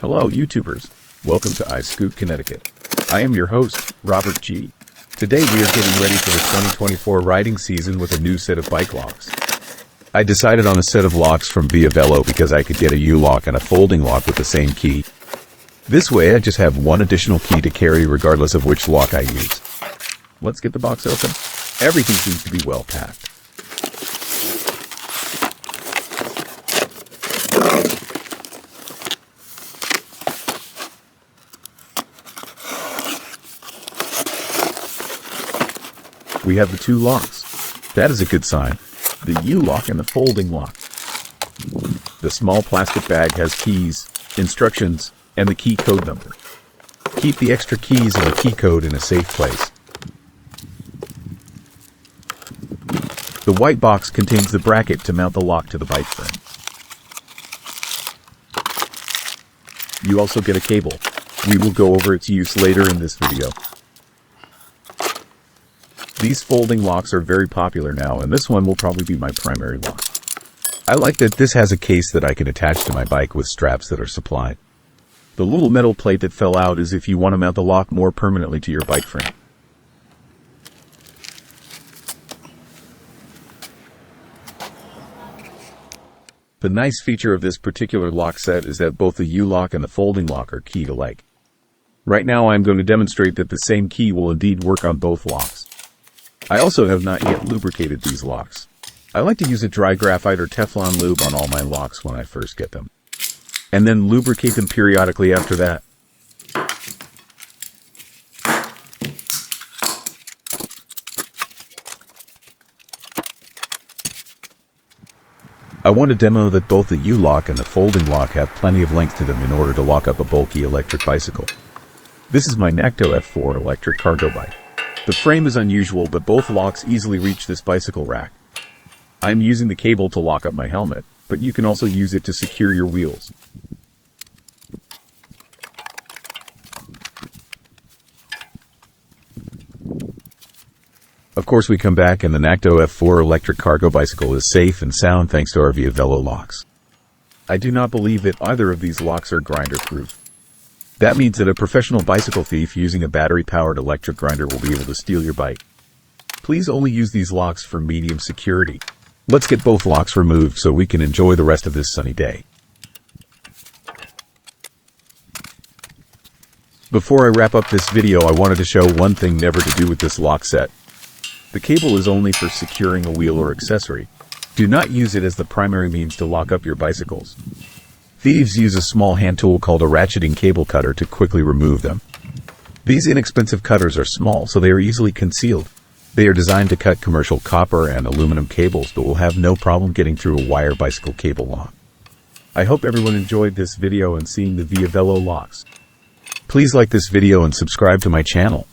Hello YouTubers, welcome to iScoot Connecticut. I am your host, Robert G. Today we are getting ready for the 2024 riding season with a new set of bike locks. I decided on a set of locks from Velo because I could get a U-lock and a folding lock with the same key. This way I just have one additional key to carry regardless of which lock I use. Let's get the box open. Everything seems to be well packed. We have the two locks. That is a good sign. The U-lock and the folding lock. The small plastic bag has keys, instructions, and the key code number. Keep the extra keys and the key code in a safe place. The white box contains the bracket to mount the lock to the bike frame. You also get a cable. We will go over its use later in this video. These folding locks are very popular now, and this one will probably be my primary lock. I like that this has a case that I can attach to my bike with straps that are supplied. The little metal plate that fell out is if you want to mount the lock more permanently to your bike frame. The nice feature of this particular lock set is that both the U-lock and the folding lock are keyed alike. Right now I'm going to demonstrate that the same key will indeed work on both locks. I also have not yet lubricated these locks. I like to use a dry graphite or Teflon lube on all my locks when I first get them, and then lubricate them periodically after that. I want to demo that both the U-lock and the folding lock have plenty of length to them in order to lock up a bulky electric bicycle. This is my Nacto F4 electric cargo bike. The frame is unusual, but both locks easily reach this bicycle rack. I'm using the cable to lock up my helmet, but you can also use it to secure your wheels. Of course, we come back and the Nacto F4 electric cargo bicycle is safe and sound thanks to our Velo locks. I do not believe that either of these locks are grinder-proof. That means that a professional bicycle thief using a battery-powered electric grinder will be able to steal your bike. Please only use these locks for medium security. Let's get both locks removed so we can enjoy the rest of this sunny day. Before I wrap up this video, I wanted to show one thing never to do with this lock set. The cable is only for securing a wheel or accessory. Do not use it as the primary means to lock up your bicycles. Thieves use a small hand tool called a ratcheting cable cutter to quickly remove them. These inexpensive cutters are small, so they are easily concealed. They are designed to cut commercial copper and aluminum cables, but will have no problem getting through a wire bicycle cable lock. I hope everyone enjoyed this video and seeing the Velo locks. Please like this video and subscribe to my channel.